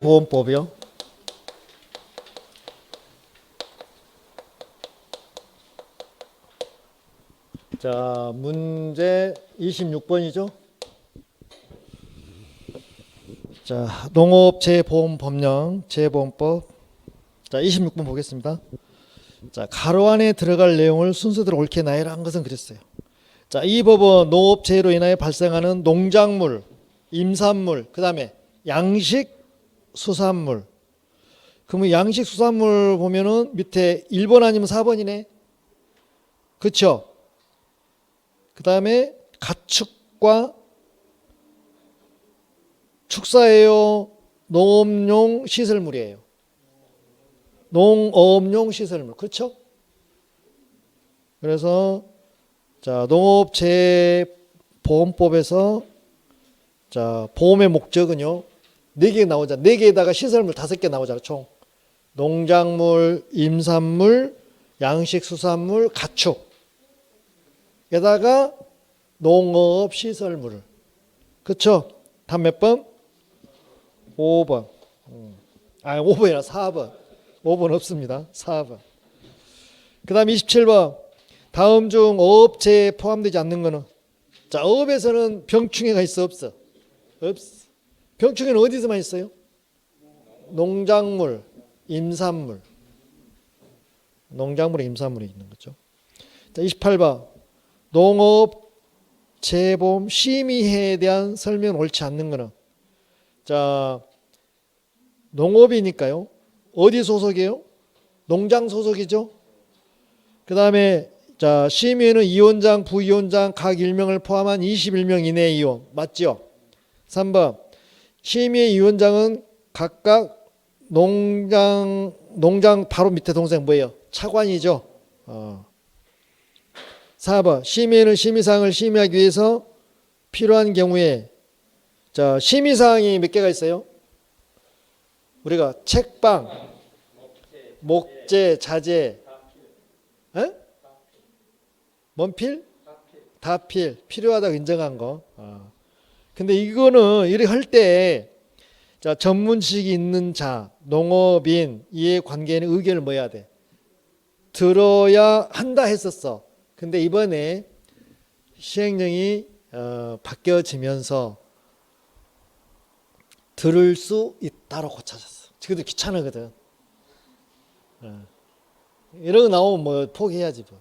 보험법이요. 자, 문제 26번이죠. 자, 농업재보험법령 재보험법. 자, 26번 보겠습니다. 자, 가로 안에 들어갈 내용을 순서대로 옳게 나열한 것은 그랬어요. 자, 이 법은 농업재해로 인하여 발생하는 농작물, 임산물, 그 다음에 양식, 수산물. 그러면 양식, 수산물 보면은 밑에 1번 아니면 4번이네. 그쵸? 그 다음에 가축과 축사예요? 농업용 시설물이에요? 농업용 시설물. 그렇죠? 그래서 자, 농업재보험법에서 자, 보험의 목적은요. 4개 나오자. 4개에다가 시설물 5개 나오잖아. 총. 농작물, 임산물, 양식, 수산물, 가축. 게다가 농업 시설물. 그렇죠? 다음 몇 번? 5번. 5번이라 4번. 5번 없습니다. 4번. 그 다음 27번. 다음 중 어업체에 포함되지 않는 거는? 자, 어업에서는 병충해가 있어 없어? 없어. 병충해는 어디서만 있어요? 농작물, 임산물. 농작물에 임산물이 있는 거죠. 자, 28번. 농업재보험 심의에 대한 설명은 옳지 않는 거는? 자, 농업이니까요. 어디 소속이에요? 농장 소속이죠. 그 다음에 자, 심의에는 위원장, 부위원장 각 일명을 포함한 21명 이내의 위원. 맞죠? 3번. 심의의 위원장은 각각 농장 바로 밑에 동생 뭐예요? 차관이죠. 4번. 심의에는 심의사항을 심의하기 위해서 필요한 경우에 자, 심의사항이 몇 개가 있어요? 우리가 책방, 목재, 자재, 뭔필? 다필. 필요하다고 인정한 거. 근데 이거는 이렇게 할 때 자, 전문 지식이 있는 자, 농업인, 이해 관계인의 의견을 뭐 해야 돼? 들어야 한다 했었어. 근데 이번에 시행령이 바뀌어지면서 들을 수 있다로 고쳐졌어. 그것도 귀찮거든. 이런 거 나오면 뭐 포기해야지 뭐.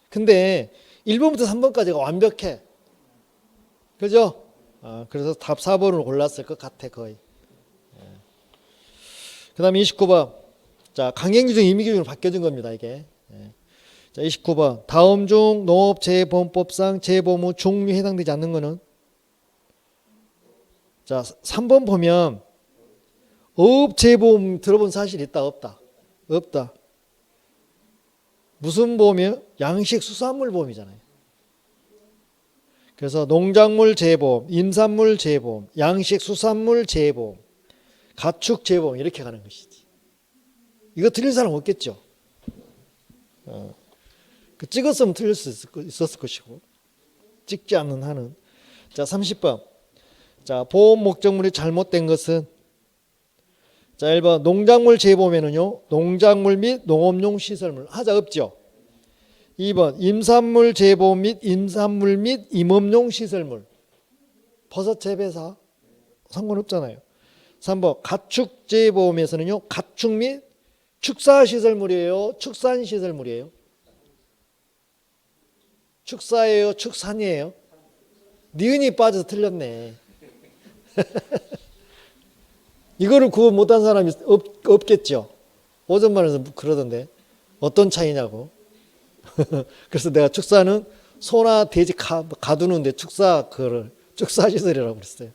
근데 1번부터 3번까지가 완벽해. 그죠? 그래서 답 4번을 골랐을 것 같아 거의. 그 다음에 29번. 자, 강행규정 임의규정으로 바뀌어진 겁니다 이게. 자, 29번. 다음 중 농업재보험법상 재보험 후 종류에 해당되지 않는 것은? 자, 3번 보면 어업재보험 들어본 사실 있다 없다? 없다. 무슨 보험이에요? 양식 수산물 보험이잖아요. 그래서 농작물 재보험, 임산물 재보험, 양식 수산물 재보험, 가축 재보험 이렇게 가는 것이지. 이거 틀린 사람 없겠죠? 찍었으면 틀릴 수 있었을 것이고 찍지 않는 한은. 자, 30번. 자, 보험 목적물이 잘못된 것은? 자, 1번 농작물 재보험에는요 농작물 및 농업용 시설물 하자 없죠. 2번 임산물 재보험 및 임산물 및 임업용 시설물 버섯 재배사 상관없잖아요. 3번 가축 재보험에서는요 가축 및 축사 시설물이에요, 축산 시설물이에요? 축사예요, 축산이에요? 니은이 빠져서 틀렸네. 이거를 구분 못한 사람이 없겠죠. 오전반에서 그러던데 어떤 차이냐고. 그래서 내가 축사는 소나 돼지 가두는데 축사 시설이라고 그랬어요.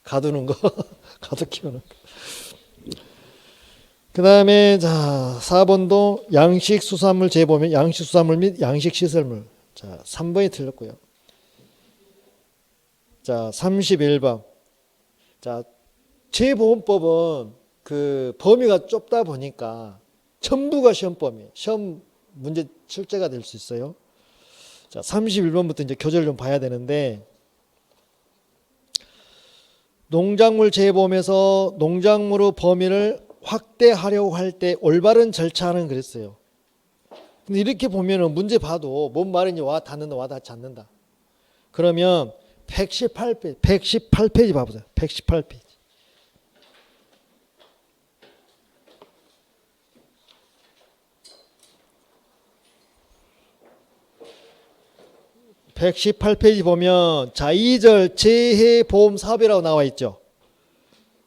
가두는 거, 가두 키우는 거. 그 다음에 자 4번도 양식 수산물 재보면 양식 수산물 및 양식 시설물. 자 3번이 틀렸고요. 자 31번. 자 재보험법은 그 범위가 좁다 보니까 전부가 시험 범위, 시험 문제 출제가 될 수 있어요. 자, 31번부터 이제 교재를 좀 봐야 되는데 농작물 재보험에서 농작물의 범위를 확대하려고 할 때 올바른 절차는 그랬어요. 근데 이렇게 보면은 문제 봐도 뭔 말인지 와 닿는다 와 닿지 않는다. 그러면 118페이지 봐보세요. 118페이지. 118페이지 보면 자 2절 재해보험 사업이라고 나와 있죠.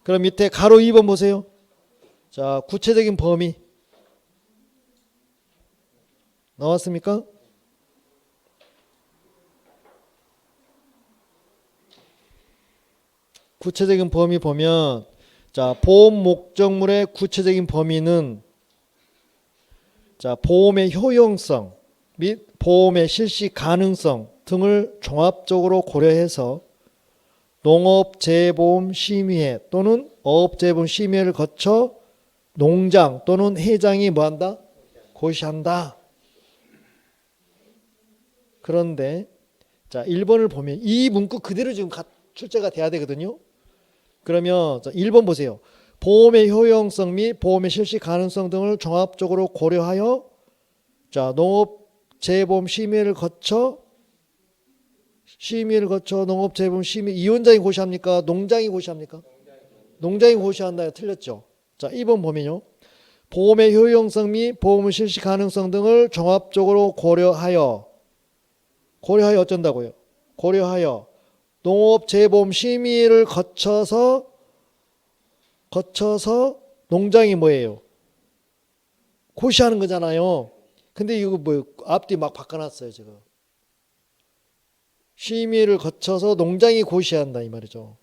그럼 밑에 가로 2번 보세요. 자 구체적인 범위 나왔습니까? 구체적인 범위 보면 자 보험 목적물의 구체적인 범위는 자 보험의 효용성 및 보험의 실시 가능성 등을 종합적으로 고려해서 농업재보험 심의회 또는 어업재보험 심의회를 거쳐 농장 또는 회장이 뭐한다? 고시한다. 그런데 자 1번을 보면 이 문구 그대로 지금 출제가 돼야 되거든요. 그러면 1번 보세요. 보험의 효용성 및 보험의 실시 가능성 등을 종합적으로 고려하여 자 농업재보험 심의를 거쳐 농업재보험 심의 이원장이 고시합니까? 농장이 고시합니까? 농장이 고시한다. 틀렸죠. 자 2번 보면요. 보험의 효용성 및 보험의 실시 가능성 등을 종합적으로 고려하여 어쩐다고요? 고려하여 농업재보험 심의를 거쳐서 농장이 뭐예요? 고시하는 거잖아요. 근데 이거 뭐 앞뒤 막 바꿔놨어요 지금. 심의를 거쳐서 농장이 고시한다 이 말이죠.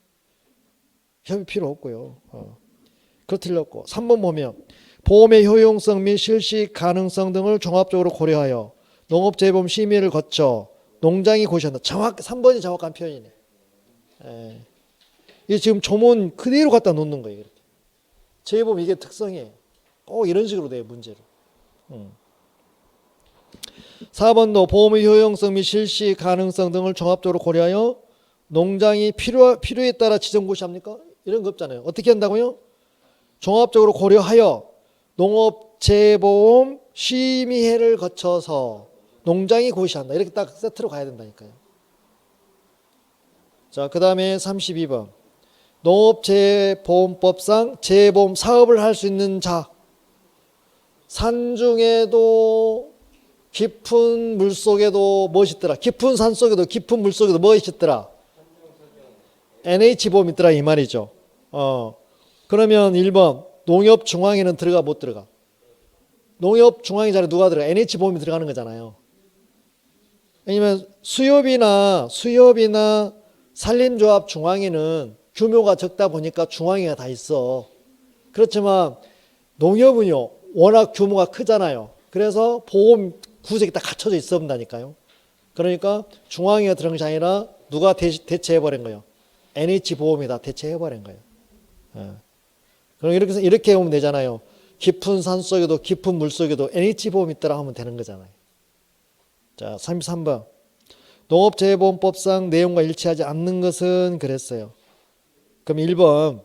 협의 필요 없고요. 그거 틀렸고 3번 보면 보험의 효용성 및 실시 가능성 등을 종합적으로 고려하여 농업재보험 심의를 거쳐 농장이 고시한다. 3번이 정확한 표현이네. 이게 지금 조문 그대로 갖다 놓는 거예요. 이렇게. 재보험 이게 특성이에요. 꼭 이런 식으로 돼요 문제를. 4번도 보험의 효용성 및 실시 가능성 등을 종합적으로 고려하여 농장이 필요에 따라 지정 고시합니까? 이런 거 없잖아요. 어떻게 한다고요? 종합적으로 고려하여 농업재보험 심의회를 거쳐서 농장이 고시한다. 이렇게 딱 세트로 가야 된다니까요. 자, 그 다음에 32번. 농업재보험법상 재보험 사업을 할 수 있는 자. 산중에도 깊은 물속에도 무엇있더라? 깊은 산속에도 깊은 물속에도 무엇있더라? NH보험 있더라 이 말이죠. 그러면 1번 농협중앙에는 들어가 못 들어가? 농협중앙에 자리에 누가 들어가? NH보험이 들어가는 거잖아요. 왜냐면 수협이나 산림조합 중앙에는 규모가 적다 보니까 중앙에가 다 있어. 그렇지만 농협은요 워낙 규모가 크잖아요. 그래서 보험 구색이 다 갖춰져 있어 본다니까요. 그러니까 중앙에가 들어간 것이 아니라 누가 대체해버린 거예요? NH보험이 다 대체해버린 거예요. 그럼 이렇게 보면 되잖아요. 깊은 산속에도 깊은 물속에도 NH보험이 있더라 하면 되는 거잖아요. 자, 33번. 농업재보험법상 내용과 일치하지 않는 것은 그랬어요. 그럼 1번.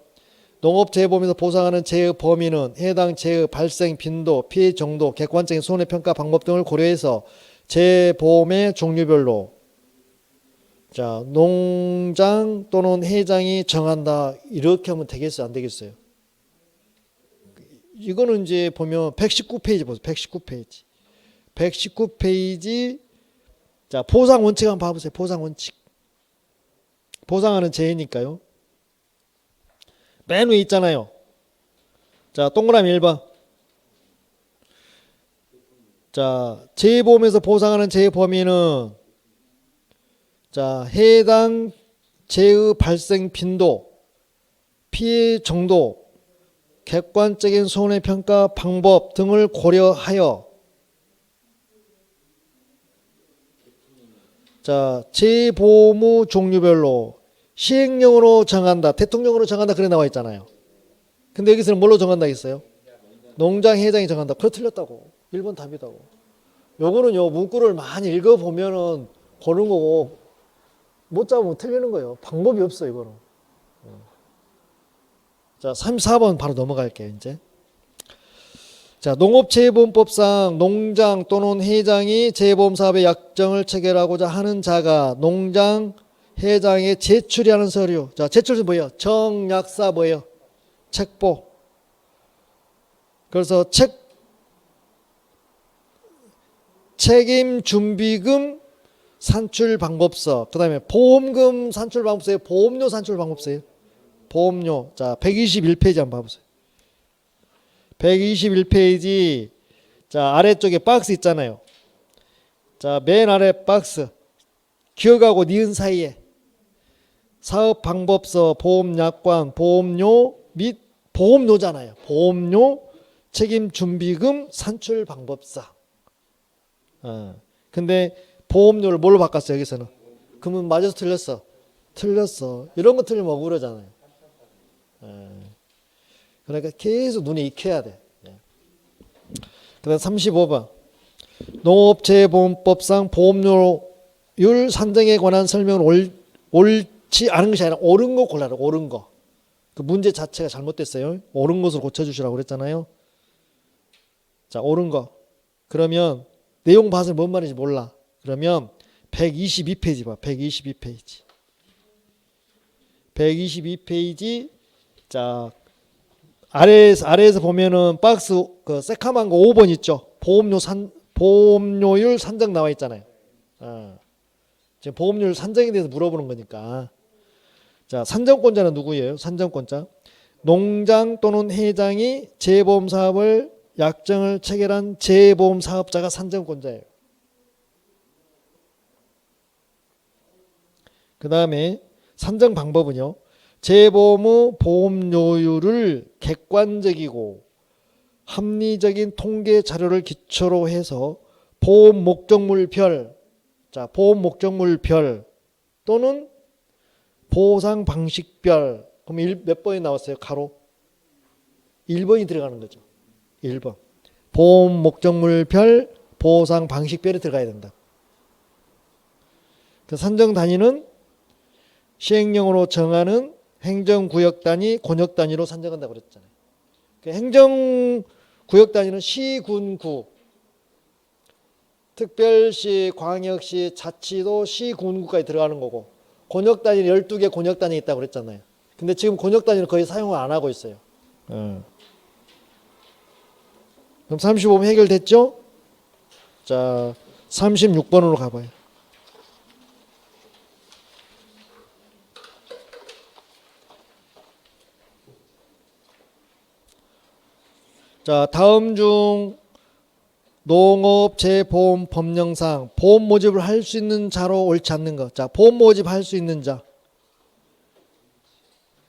농업재보험에서 보상하는 재해 범위는 해당 재해 발생 빈도, 피해 정도, 객관적인 손해평가 방법 등을 고려해서 재보험의 종류별로 자 농장 또는 회장이 정한다. 이렇게 하면 되겠어요? 안 되겠어요? 이거는 이제 보면 119페이지 보세요. 119페이지. 119페이지 자 보상 원칙 한번 봐보세요. 보상 원칙. 보상하는 재해니까요. 맨 위에 있잖아요. 자 동그라미 1번. 자 재해보험에서 보상하는 재해 범위는 자 해당 재해 발생 빈도, 피해 정도, 객관적인 손해평가 방법 등을 고려하여 자 재보험의 종류별로 시행령으로 정한다. 대통령으로 정한다. 그래 나와 있잖아요. 근데 여기서는 뭘로 정한다 했어요? 농장 회장이 정한다. 그거 틀렸다고. 1번 답이다고. 요거는요 문구를 많이 읽어보면은 보는 거고 못 잡으면 틀리는 거예요. 방법이 없어 이거는. 자, 34번 바로 넘어갈게요, 이제. 자, 농업재해보험법상 농장 또는 회장이 재해보험사업의 약정을 체결하고자 하는 자가 농장 회장에 제출하는 서류. 자, 제출은 뭐예요? 정약사 뭐예요? 책보. 그래서 책임준비금 산출방법서. 그 다음에 보험금 산출방법서예요? 보험료 산출방법서예요? 보험료. 자, 121페이지 한번 봐보세요. 121페이지. 자, 아래쪽에 박스 있잖아요. 자, 맨 아래 박스. 기억하고 니은 사이에 사업방법서, 보험약관, 보험료 및 보험료잖아요. 보험료, 책임준비금, 산출방법서. 근데 보험료를 뭘로 바꿨어요, 여기서는? 그러면 맞아서 틀렸어. 틀렸어. 이런 거 틀리면 억울하잖아요. 그러니까 계속 눈에 익혀야 돼. 그 다음 35번. 농업재해보험법상 보험료율 산정에 관한 설명은 옳지 않은 것이 아니라 옳은 거 골라라. 옳은 거. 그 문제 자체가 잘못됐어요. 옳은 것으로 고쳐주시라고 그랬잖아요. 자, 옳은 거. 그러면 내용 봐서 뭔 말인지 몰라. 그러면 122페이지 봐. 122페이지. 122페이지. 자, 아래에서 보면은 박스 그 새카만 거 5번 있죠. 보험료율 산정 나와 있잖아요. 지금 보험료율 산정에 대해서 물어보는 거니까. 자, 산정권자는 누구예요? 산정권자. 농장 또는 회장이 재해보험 사업을 약정을 체결한 재해보험 사업자가 산정권자예요. 그 다음에 산정 방법은요. 재해보험의 보험료율을 객관적이고 합리적인 통계 자료를 기초로 해서 보험 목적물별, 자, 보험 목적물별 또는 보상 방식별. 그럼 몇 번이 나왔어요? 가로 1번이 들어가는 거죠. 1번. 보험 목적물별, 보상 방식별이 들어가야 된다. 그 산정 단위는 시행령으로 정하는 행정구역 단위, 권역 단위로 산정한다고 그랬잖아요. 그 행정구역 단위는 시, 군, 구. 특별시, 광역시, 자치도 시, 군, 구까지 들어가는 거고, 권역 단위는 12개 권역 단위 있다고 그랬잖아요. 근데 지금 권역 단위는 거의 사용을 안 하고 있어요. 그럼 35번 해결됐죠? 자, 36번으로 가봐요. 자, 다음 중 농업재보험 법령상 보험 모집을 할 수 있는 자로 옳지 않는 것. 자, 보험 모집할 수 있는 자.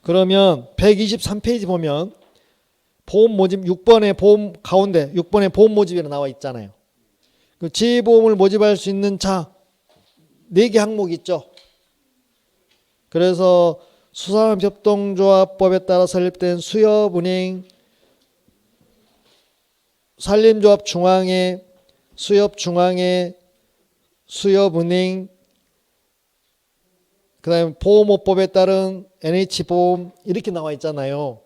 그러면 123페이지 보면 보험 모집 6번에 보험 가운데 6번에 보험 모집이라 나와 있잖아요. 그 재보험을 모집할 수 있는 자 4개 항목 있죠. 그래서 수산업협동조합법에 따라 설립된 수협은행, 산림조합 중앙회, 수협중앙회, 수협은행, 그 다음에 보험업법에 따른 NH보험 이렇게 나와 있잖아요.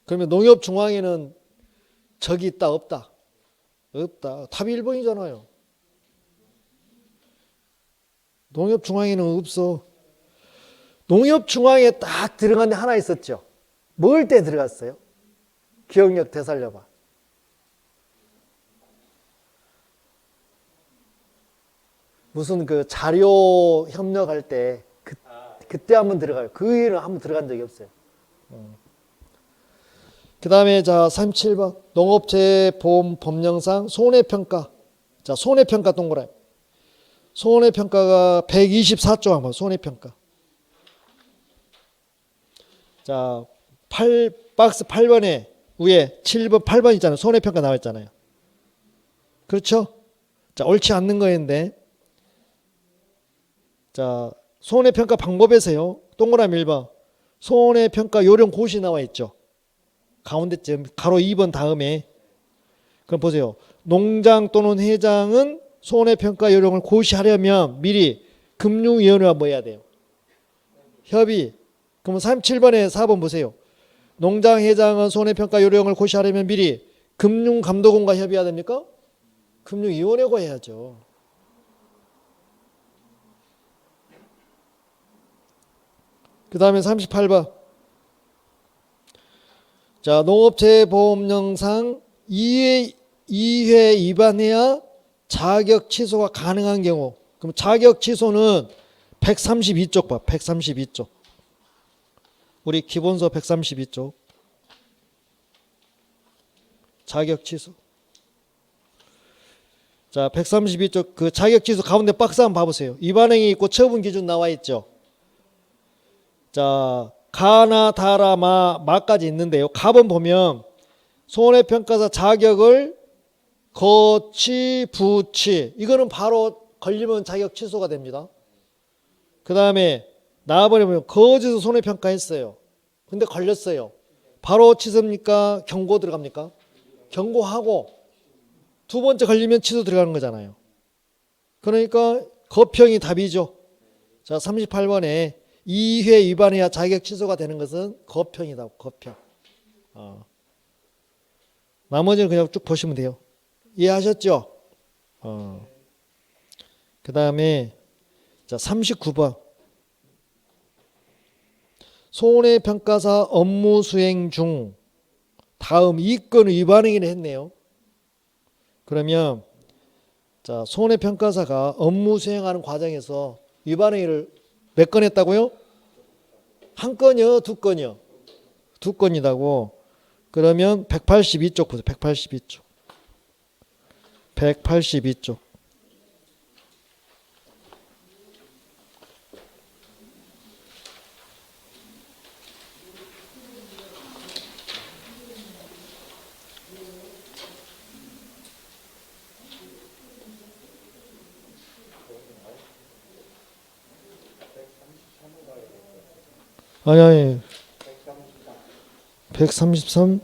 그러면 농협중앙회는 적이 있다 없다? 없다. 답이 1번이잖아요. 농협중앙회는 없어. 농협중앙회에 딱 들어간 데 하나 있었죠. 뭘 때 들어갔어요? 기억력 되살려봐. 무슨 그 자료 협력할 때 그때 한번 들어가요. 그 일은 한번 들어간 적이 없어요. 그 다음에 자 37번 농업재해보험 법령상 손해평가. 자, 손해평가 동그라미. 손해평가가 124조 한번 손해평가. 자, 박스 8번에 위에 7번 8번 있잖아요. 손해평가 나와 있잖아요. 그렇죠? 자, 옳지 않는 거였는데, 자, 손해평가 방법에서요. 동그라미 1번 손해평가 요령 고시 나와 있죠. 가운데쯤 가로 2번 다음에. 그럼 보세요. 농장 또는 회장은 손해평가 요령을 고시하려면 미리 금융위원회와 뭐 해야 돼요? 협의. 그러면 37번에 4번 보세요. 농장 회장은 손해평가 요령을 고시하려면 미리 금융감독원과 협의해야 됩니까? 금융위원회가 해야죠. 그 다음에 38번. 자, 농업체보험령상 2회 위반해야 자격 취소가 가능한 경우. 그럼 자격 취소는 132쪽 봐. 132쪽. 우리 기본서 132쪽. 자격 취소. 자, 132쪽 그 자격 취소 가운데 박스 한번 봐보세요. 위반행위 있고 처분 기준 나와 있죠. 자, 가나 다라 마까지 있는데요. 갑은 보면 손해평가사 자격을 거치 부치 이거는 바로 걸리면 자격 취소가 됩니다. 그 다음에 나번에 보면 거짓으로 손해평가했어요. 근데 걸렸어요. 바로 취소입니까? 경고 들어갑니까? 경고하고 두 번째 걸리면 취소 들어가는 거잖아요. 그러니까 거평이 답이죠. 자, 38번에 2회 위반해야 자격 취소가 되는 것은 거평이다. 거평. 나머지는 그냥 쭉 보시면 돼요. 이해하셨죠? 그 다음에 자 39번 손해평가사 업무 수행 중 다음 이건 위반행위를 했네요. 그러면 자 손해평가사가 업무 수행하는 과정에서 위반행위를 몇 건 했다고요? 한 건이요? 두 건이요? 두 건이라고. 그러면 182쪽 보세요. 182쪽. 182쪽. 아니 133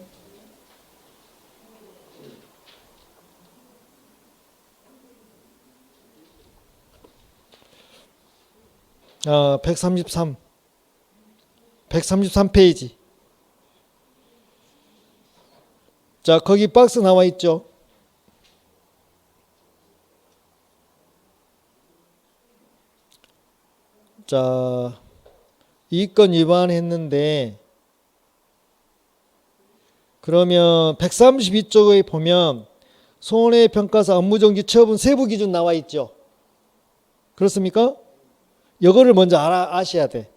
133페이지. 자, 거기 박스 나와 있죠. 자, 이 건 위반했는데 그러면 132쪽에 보면 손해평가사 업무정지 처분 세부 기준 나와 있죠. 그렇습니까? 이거를 먼저 아셔야 돼.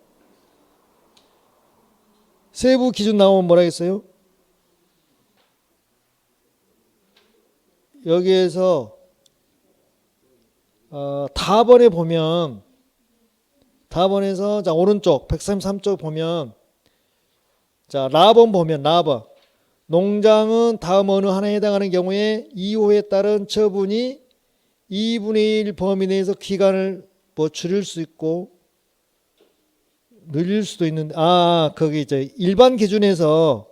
세부 기준 나오면 뭐라 했어요? 여기에서 답번에 보면 답번에서 자 오른쪽 133쪽 보면 자 라번 보면 라번 농장은 다음 어느 하나에 해당하는 경우에 이호에 따른 처분이 2분의 1 범위 내에서 기간을 뭐 줄일 수 있고 늘릴 수도 있는데 거기 이제 일반 기준에서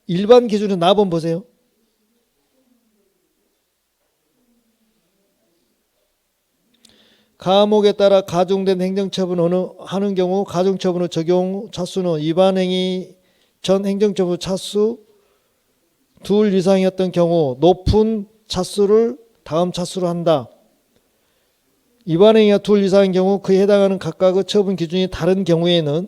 일반 기준은 나번 보세요. 과목에 따라 가중된 행정처분 어느 하는 경우 가중처분의 적용 차수는 위반행위 전 행정처분 차수 둘 이상이었던 경우 높은 차수를 다음 차수로 한다. 위반행위가 둘 이상인 경우 그에 해당하는 각각의 처분 기준이 다른 경우에는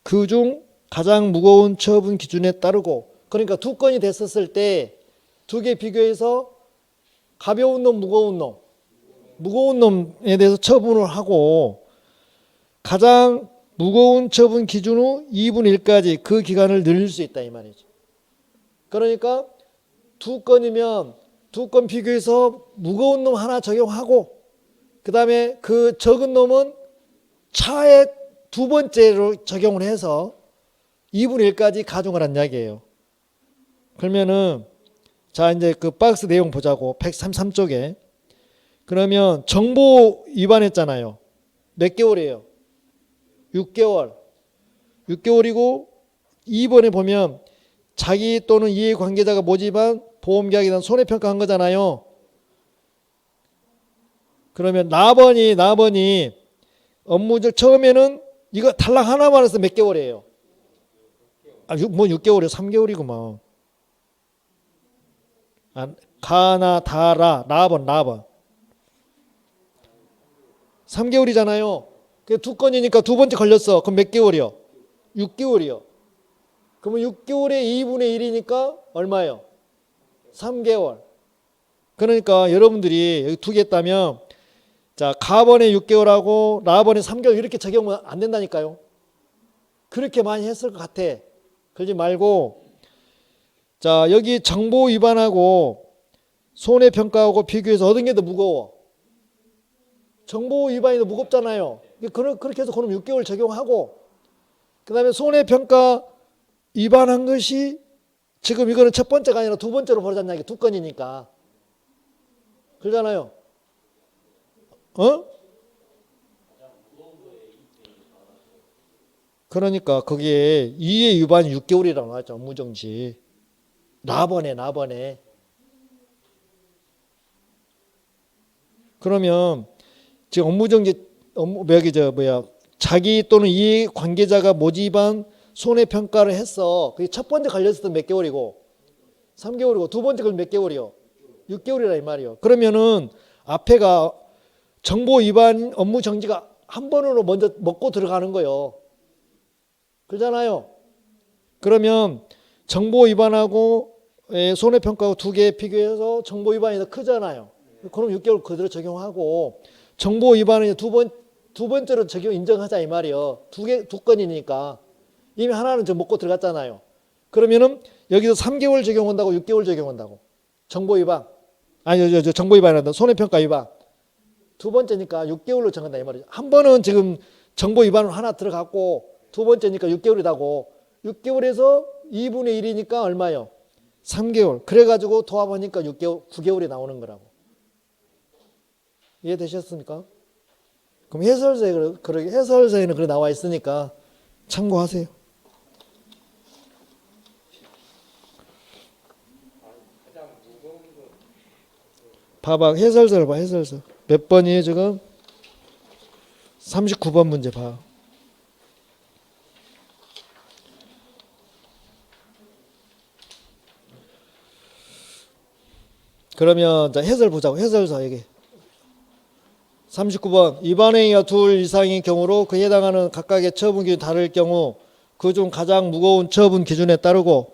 그중 가장 무거운 처분 기준에 따르고 그러니까 두 건이 됐었을 때 두 개 비교해서 가벼운 놈 무거운 놈에 대해서 처분을 하고 가장 무거운 처분 기준 후 2분의 1까지 그 기간을 늘릴 수 있다 이 말이죠. 그러니까 두 건이면 두 건 비교해서 무거운 놈 하나 적용하고 그 다음에 그 적은 놈은 차에 두 번째로 적용을 해서 2분의 1까지 가중을 한 이야기예요. 그러면은 자 이제 그 박스 내용 보자고 133쪽에 그러면 정보 위반했잖아요. 몇 개월이에요? 6개월. 6개월이고 2번에 보면 자기 또는 이해관계자가 모집한 보험계약에 대한 손해평가한 거잖아요. 그러면 나번이 업무적 처음에는 이거 탈락 하나만 해서 몇 개월이에요? 뭐 6개월이요? 3개월이구만. 가나 다라 라번 3개월이잖아요. 두 건이니까 두 번째 걸렸어. 그럼 몇 개월이요? 6개월이요. 그러면 6개월에 2분의 1이니까 얼마예요? 3개월. 그러니까 여러분들이 여기 두 개 했다면 자, 가번에 6개월하고 라번에 3개월 이렇게 적용은 안 된다니까요. 그렇게 많이 했을 것 같아. 그러지 말고 자, 여기 정보 위반하고 손해평가하고 비교해서 얻은 게 더 무거워. 정보 위반이 더 무겁잖아요. 그렇게 해서 그럼 6개월 적용하고 그 다음에 손해평가 위반한 것이 지금 이거는 첫 번째가 아니라 두 번째로 벌어졌냐. 이게 두 건이니까. 그러잖아요. 그러니까 거기에 이해 위반이 6개월이라고 나왔죠. 업무정지. 라번에. 그러면 지금 업무정지 자기 또는 이해 관계자가 모집한 손해평가를 했어. 그게 첫 번째 걸렸을 때 몇 개월이고 3개월이고 두 번째 걸면 몇 개월이요? 6개월이라 이 말이요. 그러면은 앞에가 정보 위반 업무 정지가 한 번으로 먼저 먹고 들어가는 거예요. 그러잖아요. 그러면 정보 위반하고 손해평가하고 두 개 비교해서 정보 위반이 더 크잖아요. 그럼 6개월 그대로 적용하고 정보 위반은 두 번째로 적용 인정하자 이 말이에요. 두 건이니까 이미 하나는 좀 먹고 들어갔잖아요. 그러면은 여기서 3개월 적용한다고 6개월 적용한다고. 정보 위반. 정보 위반이란다. 손해평가 위반. 두 번째니까 6개월로 정한다 이 말이죠. 한 번은 지금 정보 위반으로 하나 들어갔고 두 번째니까 6개월이다고. 6개월에서 2분의 1이니까 얼마예요? 3개월. 그래가지고 도합하니까 9개월이 나오는 거라고. 이해되셨습니까? 그럼 해설서에는 그래 나와 있으니까 참고하세요. 봐봐. 해설서를 봐. 해설서. 몇 번이에요 지금? 39번 문제 봐. 그러면 자 해설 보자고. 해설서 여기 39번 위반행위가 둘 이상인 경우로 그에 해당하는 각각의 처분 기준이 다를 경우 그중 가장 무거운 처분 기준에 따르고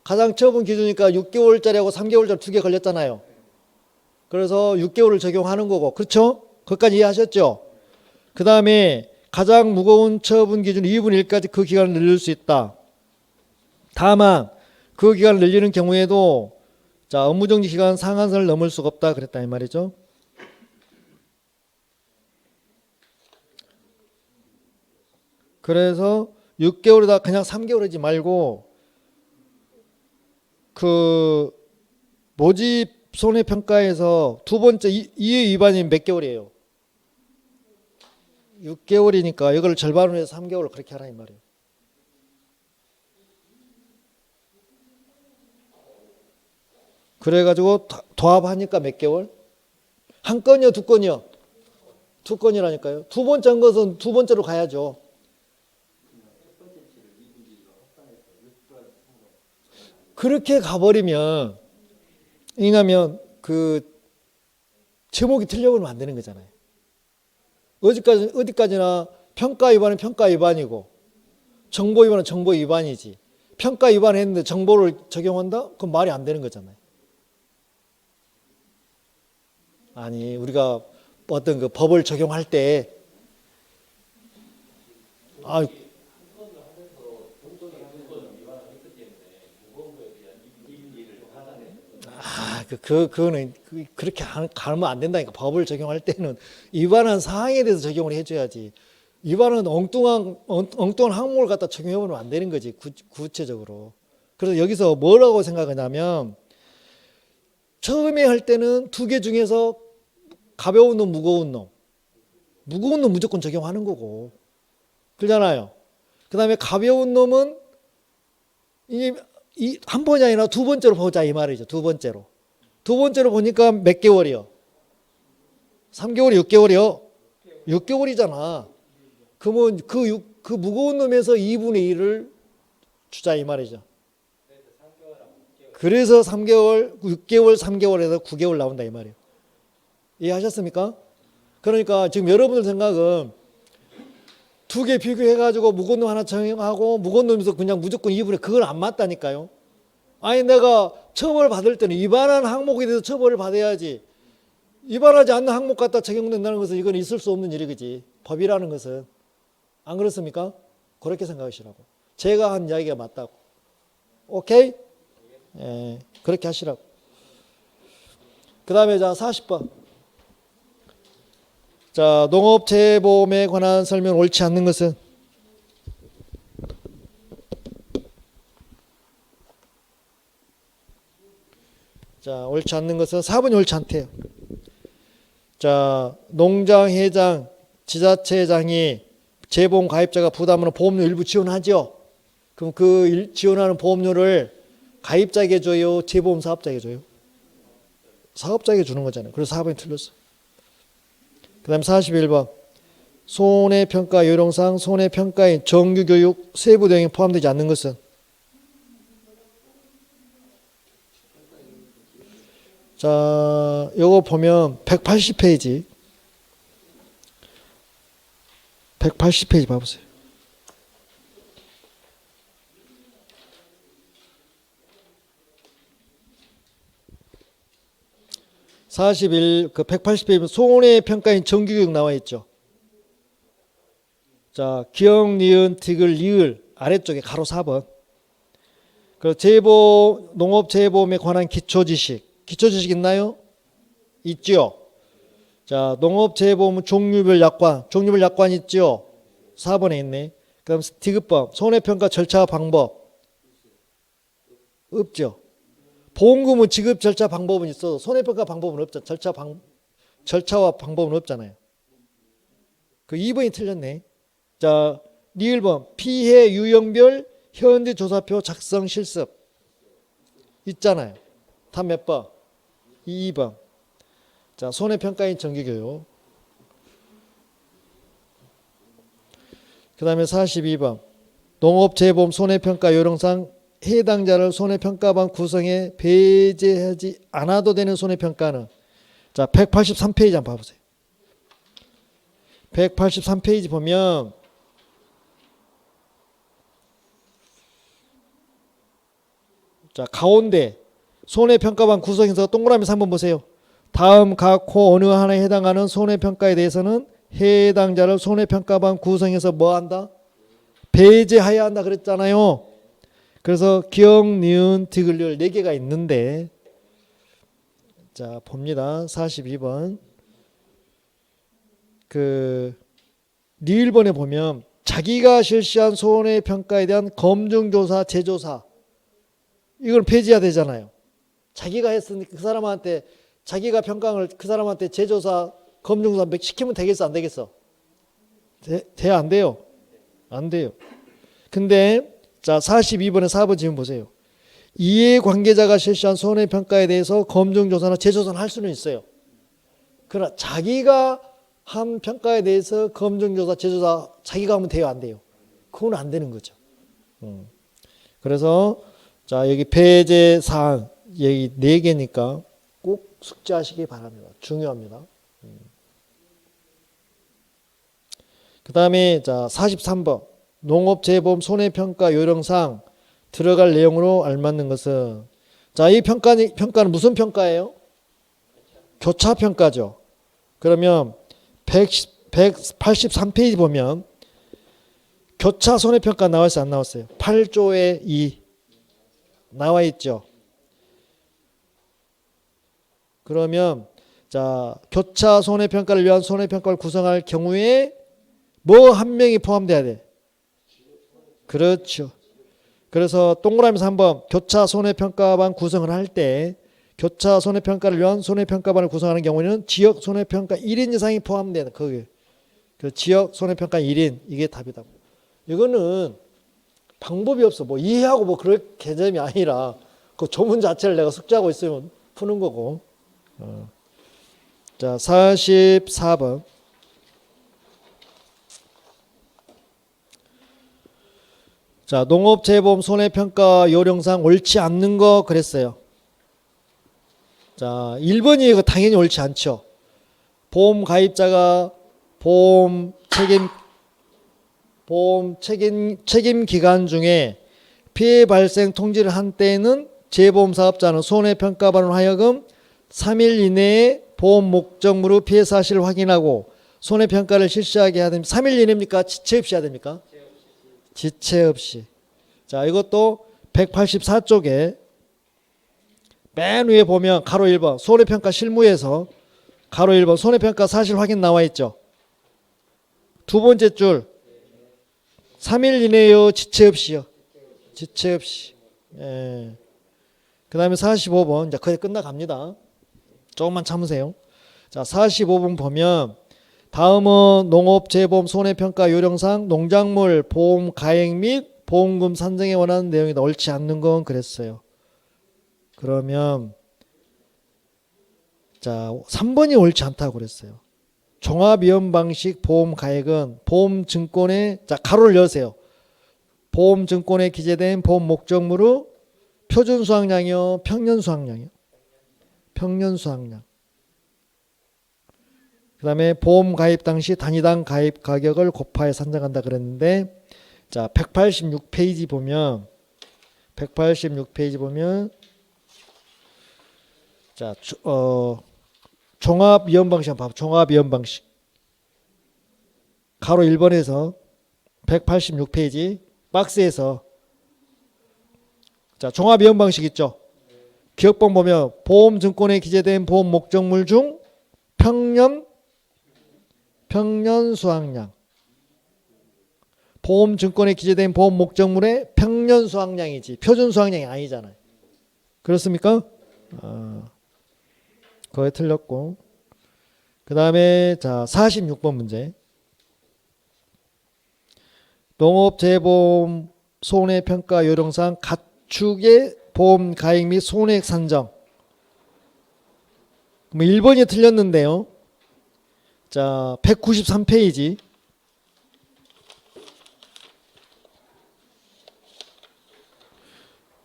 가장 처분 기준이니까 6개월짜리하고 3개월짜리 두 개 걸렸잖아요. 그래서 6개월을 적용하는 거고 그렇죠? 그것까지 이해하셨죠? 그 다음에 가장 무거운 처분 기준 2분의 1까지 그 기간을 늘릴 수 있다. 다만 그 기간을 늘리는 경우에도 자 업무정지 기간 상한선을 넘을 수가 없다 그랬다 이 말이죠. 그래서 6개월이다 그냥 3개월 하지 말고 그 모집 손해평가에서 두 번째 이해 위반이 몇 개월이에요? 6개월이니까 이걸 절반으로 해서 3개월 그렇게 하라 이 말이에요. 그래가지고 도합하니까 몇 개월? 한 건이요, 두 건이요? 두 건이라니까요. 두 번째 한 것은 두 번째로 가야죠. 그렇게 가버리면 왜냐하면 그 제목이 틀려버리면 안 되는 거잖아요. 어디까지나 평가 위반은 평가 위반이고 정보 위반은 정보 위반이지. 평가 위반했는데 정보를 적용한다? 그건 말이 안 되는 거잖아요. 아니 우리가 어떤 그 법을 적용할 때 그거는 그렇게 가면 안 된다니까. 법을 적용할 때는 위반한 사항에 대해서 적용을 해줘야지. 위반은 엉뚱한 항목을 갖다 적용해보면 안 되는 거지. 구체적으로. 그래서 여기서 뭐라고 생각하냐면 처음에 할 때는 두 개 중에서 가벼운 놈, 무거운 놈 무조건 적용하는 거고. 그러잖아요. 그 다음에 가벼운 놈은 한 번이 아니라 두 번째로 보자 이 말이죠. 두 번째로 보니까 몇 개월이요? 3개월이 6개월이요? 6개월이잖아. 그러면 그 무거운 놈에서 2분의 1을 주자 이 말이죠. 그래서 3개월, 6개월, 3개월에서 9개월 나온다 이 말이에요. 이해하셨습니까? 그러니까 지금 여러분들 생각은 두 개 비교해가지고 무거운 놈 하나 정하고 무거운 놈에서 그냥 무조건 2분의 그건 안 맞다니까요. 아니 내가 처벌 받을 때는 위반한 항목에 대해서 처벌을 받아야지 위반하지 않는 항목 갖다 적용된다는 것은 이건 있을 수 없는 일이겠지. 법이라는 것은. 안 그렇습니까? 그렇게 생각하시라고. 제가 한 이야기가 맞다고. 오케이? 예, 그렇게 하시라고. 그 다음에 자 40번. 자, 농업재해보험에 관한 설명 옳지 않는 것은 자, 옳지 않는 것은 4번이 옳지 않대요. 자, 농장, 회장, 지자체장이 재보험 가입자가 부담하는 보험료 일부 지원하죠. 그럼 그 지원하는 보험료를 가입자에게 줘요? 재보험 사업자에게 줘요? 사업자에게 주는 거잖아요. 그래서 4번이 틀렸어. 그 다음 41번. 손해평가 요령상 손해평가인 정규교육 세부 내용이 포함되지 않는 것은 자, 요거 보면 180페이지. 180페이지 봐보세요. 그 180페이지 손해평가인 정규교육 나와 있죠. 자, 기역, 니은, 티글, 리을 아래쪽에 가로 4번. 그 농업재해보험에 관한 기초지식. 기초지식 있나요? 있죠. 자, 농업재해보험 종류별 약관. 종류별 약관 있죠. 4번에 있네. 그다음 디귿법. 손해평가 절차와 방법. 없죠. 보험금은 지급 절차 방법은 있어도 손해평가 방법은 없죠. 절차와 방법은 없잖아요. 그 2번이 틀렸네. 자, 리을번. 피해 유형별 현지조사표 작성 실습. 있잖아요. 다 몇 번? 2번. 자, 손해평가인 정규교육. 그 다음에 42번. 농업재해보험 손해평가 요령상 해당자를 손해평가반 구성에 배제하지 않아도 되는 손해평가는 자 183페이지 한번 봐보세요. 183페이지 보면 자 가운데 손해평가반 구성에서 동그라미 한번 보세요. 다음 각 호 어느 하나에 해당하는 손해평가에 대해서는 해당자를 손해평가반 구성에서 뭐 한다? 배제해야 한다 그랬잖아요. 그래서 기역, 니은, 디귿, 리을 4개가 있는데 자 봅니다. 42번 그 리을번에 보면 자기가 실시한 손해평가에 대한 검증조사, 재조사 이걸 폐지해야 되잖아요. 자기가 했으니까 그 사람한테 자기가 평가를 그 사람한테 재조사, 검증조사 시키면 되겠어 안 되겠어? 돼야 안 돼요? 안 돼요. 근데 자 42번에 4번 질문 보세요. 이해관계자가 실시한 손해평가에 대해서 검증조사나 재조사는 할 수는 있어요. 그러나 자기가 한 평가에 대해서 검증조사, 재조사 자기가 하면 돼요 안 돼요? 그건 안 되는 거죠. 그래서 자 여기 배제사항 여기 4개니까 꼭 숙지하시기 바랍니다. 중요합니다. 그 다음에 자 43번 농업재해보험 손해평가 요령상 들어갈 내용으로 알맞는 것은 자 이 평가는 무슨 평가예요? 교차평가죠. 그러면 183페이지 보면 교차 손해평가 나왔어요 안 나왔어요? 8조의 2 나와 있죠. 그러면 자 교차 손해평가를 위한 손해평가를 구성할 경우에 뭐 한 명이 포함돼야 돼? 그렇죠. 그래서 동그라미에서 한번 교차 손해평가반 구성을 할 때 교차 손해평가를 위한 손해평가반을 구성하는 경우에는 지역 손해평가 1인 이상이 포함되는 거기. 그 지역 손해평가 1인 이게 답이다. 이거는 방법이 없어. 뭐 이해하고 뭐 그럴 개념이 아니라 그 조문 자체를 내가 숙지하고 있으면 푸는 거고. 자 44번 자, 농업재보험 손해평가 요령상 옳지 않는 거 그랬어요. 자, 1번이 이거 당연히 옳지 않죠. 보험 가입자가 보험 책임 기간 중에 피해 발생 통지를 한 때에는 재보험 사업자는 손해평가반으로 하여금 3일 이내에 보험 목적물의 피해 사실을 확인하고 손해평가를 실시하게 해야 됩니다. 3일 이내입니까? 지체 없이 해야 됩니까? 지체 없이. 자, 이것도 184쪽에 맨 위에 보면 가로 1번 손해평가 실무에서 가로 1번 손해평가 사실 확인 나와 있죠. 두 번째 줄 3일 이내요. 지체 없이요. 지체 없이. 예. 그 다음에 45번 이제 거의 끝나갑니다. 조금만 참으세요. 자, 45번 보면 다음은 농업재보험 손해평가 요령상 농작물 보험 가액 및 보험금 산정에 원하는 내용이 옳지 않는 건 그랬어요. 그러면 자 3번이 옳지 않다고 그랬어요. 종합위험 방식 보험 가액은 보험증권에 자 가로를 여세요. 보험증권에 기재된 보험 목적물의 표준 수확량이요, 평년 수확량이요. 평년 수확량. 그 다음에 보험 가입 당시 단위당 가입 가격을 곱하여 산정한다 그랬는데 자 186페이지 보면 자 종합위험 방식 한번 봐봐. 종합위험 방식 가로 1번에서 186페이지 박스에서 자 종합위험 방식 있죠. 기억본 보면 보험증권에 기재된 보험 목적물 중 평년 수확량 보험증권에 기재된 보험 목적물의 평년 수확량이지 표준 수확량이 아니잖아요. 그렇습니까? 거의 틀렸고 그 다음에 자 46번 문제 농업재보험 손해평가 요령상 가축의 보험 가액 및 손해액 산정 뭐 1번이 틀렸는데요. 자 193페이지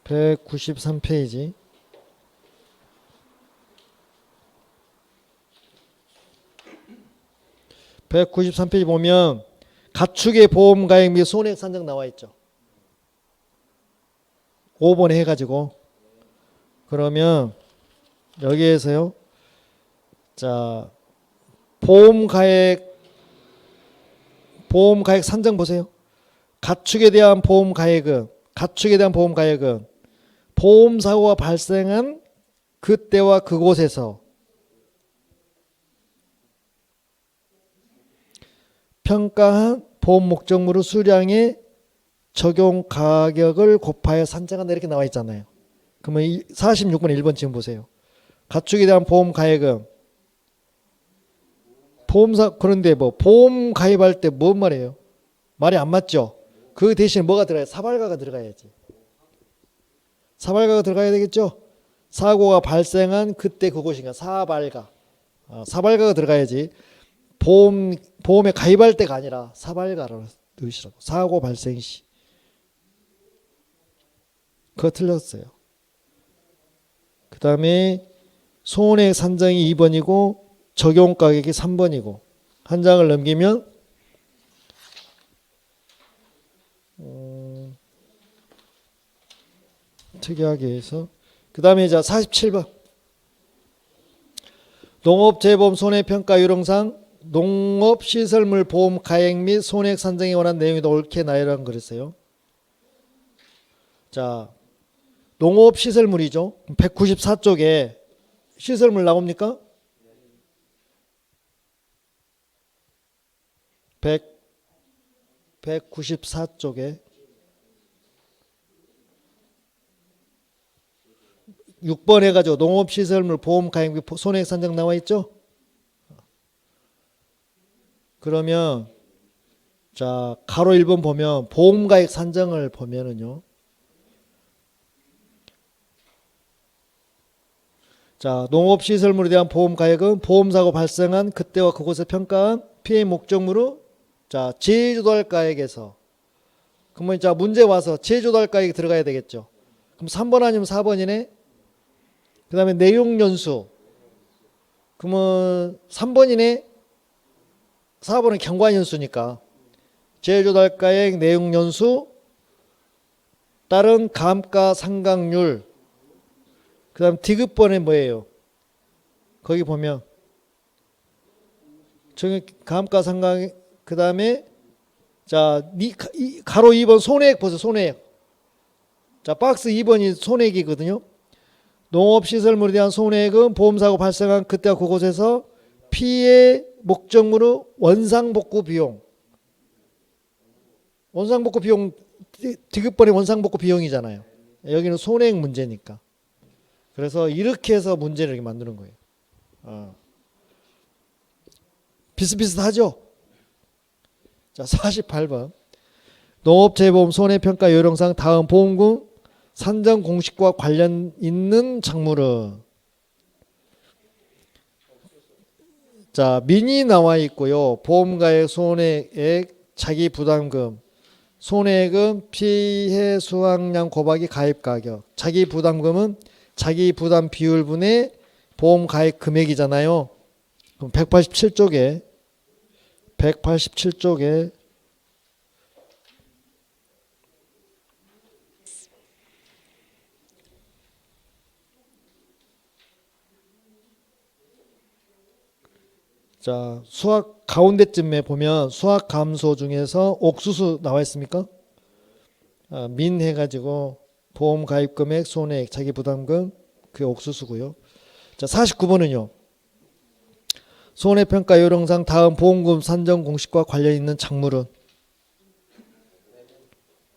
193페이지 보면 가축의 보험 가액 및 손해액 산정 나와 있죠. 5번에 해가지고 그러면 여기에서요. 자 보험 가액 산정 보세요. 가축에 대한 보험 가액은 보험 사고가 발생한 그때와 그곳에서 평가한 보험 목적물의 수량의 적용 가격을 곱하여 산정한다 이렇게 나와 있잖아요. 그러면 46번 1번 지금 보세요. 가축에 대한 보험 가액은 그런데 뭐 보험 가입할 때 뭔 말이에요? 말이 안 맞죠? 그 대신에 뭐가 들어가요? 사발가가 들어가야지. 사발가가 들어가야 되겠죠? 사고가 발생한 그때 그곳인가 사발가가 들어가야지. 보험에 가입할 때가 아니라 사발가로 넣으시라고. 사고 발생 시. 그거 틀렸어요. 그 다음에 손해액 산정이 2번이고 적용 가격이 3번이고 한 장을 넘기면 특이하게 해서 그 다음에 자 47번 농업재보험 손해평가 요령상 농업시설물 보험 가액 및 손해액 산정에 관한 내용이 옳게 나열한 그랬어요. 자 농업시설물이죠. 194쪽에 시설물 나옵니까? 194쪽에 6번 해가지고 농업시설물 보험 가액 및 손해액 산정 나와 있죠? 그러면 자 가로 1번 보면 보험 가액 산정을 보면은요. 자 농업시설물에 대한 보험 가액은 보험사고 발생한 그때와 그곳에 평가한 피해 목적물의 자 제조달 가액에서 그러면 자 문제 와서 제조달가액이 들어가야 되겠죠. 그럼 3번 아니면 4번이네. 그 다음에 내용연수. 그러면 3번이네. 4번은 경과연수니까. 제조달가액 내용연수 다른 감가상각률. 그 다음 디귿번에 뭐예요? 거기 보면 감가상각 그 다음에 자 가로 2번 손해액 보세요. 손해액. 자 박스 2번이 손해액이거든요. 농업시설물에 대한 손해액은 보험사고 발생한 그때와 그곳에서 피해 목적물의 원상복구 비용. 원상복구 비용 디귿번에 원상복구 비용이잖아요. 여기는 손해액 문제니까. 그래서 이렇게 해서 문제를 이렇게 만드는 거예요. 비슷비슷하죠? 자, 48번. 농업재보험 손해평가 요령상 다음 보험금 산정 공식과 관련 있는 작물은 자, 민이 나와 있고요. 보험가액, 손해액, 자기 부담금. 손해액은 피해 수확량 곱하기 가입 가격. 자기 부담금은 자기 부담 비율분의 보험 가입 금액이잖아요. 그럼 187쪽에 자 수학 가운데쯤에 보면 수학 감소 중에서 옥수수 나와 있습니까? 민 해가지고 보험 가입 금액, 손해액, 자기 부담금 그게 옥수수고요. 자 49번은요. 손해평가 요령상 다음 보험금 산정 공식과 관련 있는 작물은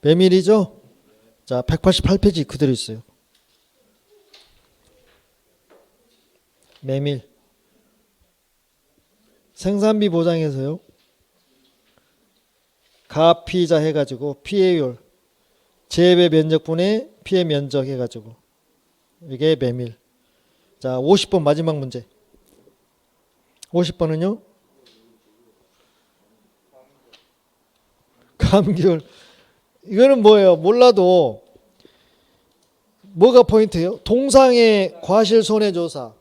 메밀이죠? 자 188페이지 그대로 있어요. 메밀. 생산비 보장에서요. 가피자 해가지고 피해율 재배 면적분의 피해 면적 해가지고 이게 메밀. 자 50번 마지막 문제. 50번은요. 감귤. 이거는 뭐예요? 몰라도 뭐가 포인트예요? 동상의 과실 손해조사.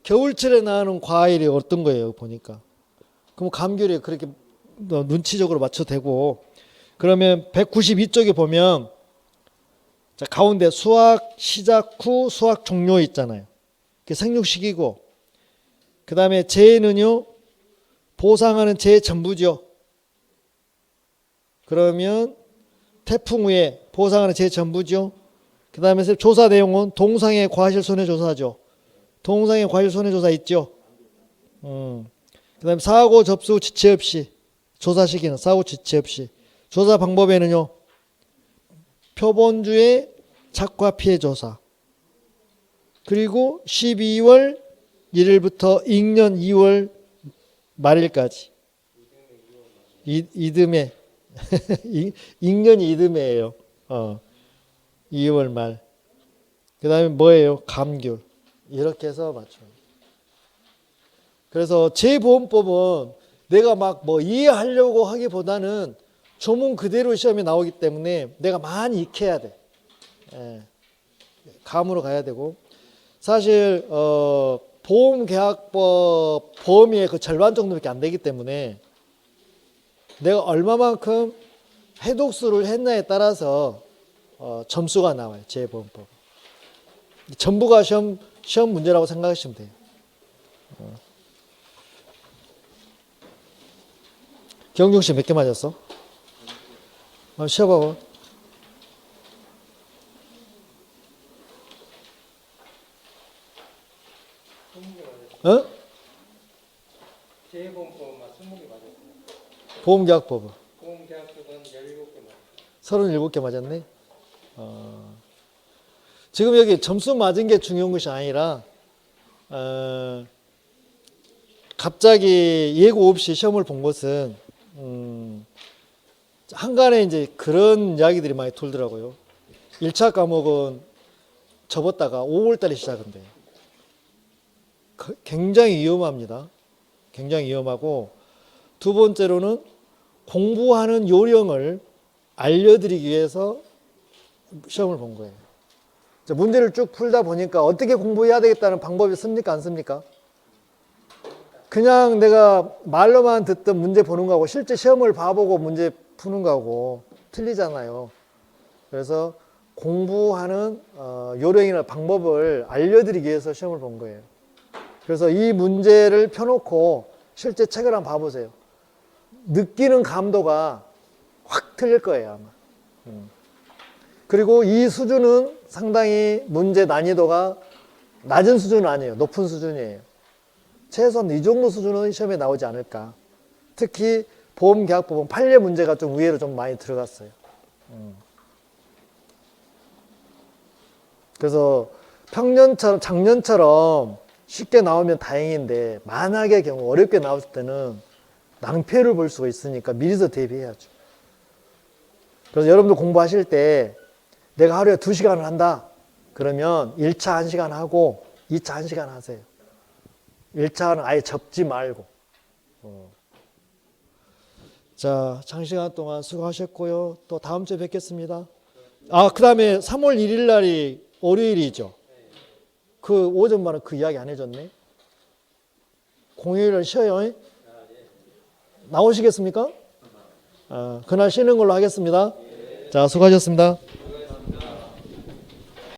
겨울철에 나오는 과일이 어떤 거예요? 보니까. 그럼 감귤이 그렇게 눈치적으로 맞춰도 되고. 그러면 192쪽에 보면 자 가운데 수확 시작 후 수확 종료 있잖아요. 그게 생육시기고 그 다음에 재해는요. 보상하는 재해 전부죠. 그러면 태풍 후에 보상하는 재해 전부죠. 그 다음에 조사 내용은 동상의 과실 손해조사죠. 동상의 과실 손해조사 있죠. 그 다음에 사고 접수 후 지체 없이 조사 시기는 사고 지체 없이 조사 방법에는요. 표본주의 착과 피해 조사 그리고 12월 1일부터 익년 2월 말일까지 이듬해 익년이 이듬해예요. 2월 말. 그 다음에 뭐예요? 감귤. 이렇게 해서 맞춰요. 그래서 재보험법은 내가 막 뭐 이해하려고 하기보다는 조문 그대로 시험에 나오기 때문에 내가 많이 익혀야 돼. 감으로 가야 되고 사실 보험계약법 범위의 그 절반 정도밖에 안 되기 때문에 내가 얼마만큼 해독수를 했나에 따라서 점수가 나와요. 재보험법. 전부가 시험 문제라고 생각하시면 돼요. 경중 씨 몇 개 맞았어? 쉬어봐봐. 어? 재보험법만 20개 맞았어요. 보험계약법은? 보험계약법은 17개 맞았어요. 37개 맞았네. 지금 여기 점수 맞은 게 중요한 것이 아니라 갑자기 예고 없이 시험을 본 것은 한간에 이제 그런 이야기들이 많이 돌더라고요. 1차 과목은 접었다가 5월달에 시작한대요. 굉장히 위험합니다. 굉장히 위험하고 두 번째로는 공부하는 요령을 알려드리기 위해서 시험을 본 거예요. 자, 문제를 쭉 풀다 보니까 어떻게 공부해야 되겠다는 방법이 씁니까? 안 씁니까? 그냥 내가 말로만 듣던 문제 보는 거하고 실제 시험을 봐보고 문제 푸는 거하고 틀리잖아요. 그래서 공부하는 요령이나 방법을 알려드리기 위해서 시험을 본 거예요. 그래서 이 문제를 펴놓고 실제 책을 한번 봐보세요. 느끼는 감도가 확 틀릴 거예요, 아마. 그리고 이 수준은 상당히 문제 난이도가 낮은 수준은 아니에요. 높은 수준이에요. 최소한 이 정도 수준은 시험에 나오지 않을까. 특히 보험계약법은 판례 문제가 좀 의외로 좀 많이 들어갔어요. 그래서 평년처럼 작년처럼 쉽게 나오면 다행인데 만약의 경우 어렵게 나왔을 때는 낭패를 볼 수가 있으니까 미리서 대비해야죠. 그래서 여러분들 공부하실 때 내가 하루에 2시간을 한다. 그러면 1차 1시간 하고 2차 1시간 하세요. 1차는 아예 접지 말고. 자, 장시간 동안 수고하셨고요. 또 다음 주에 뵙겠습니다. 그 다음에 3월 1일 날이 월요일이죠. 그 오전반은 그 이야기 안 해줬네. 공휴일을 쉬어요. 나오시겠습니까? 그날 쉬는 걸로 하겠습니다. 자, 수고하셨습니다.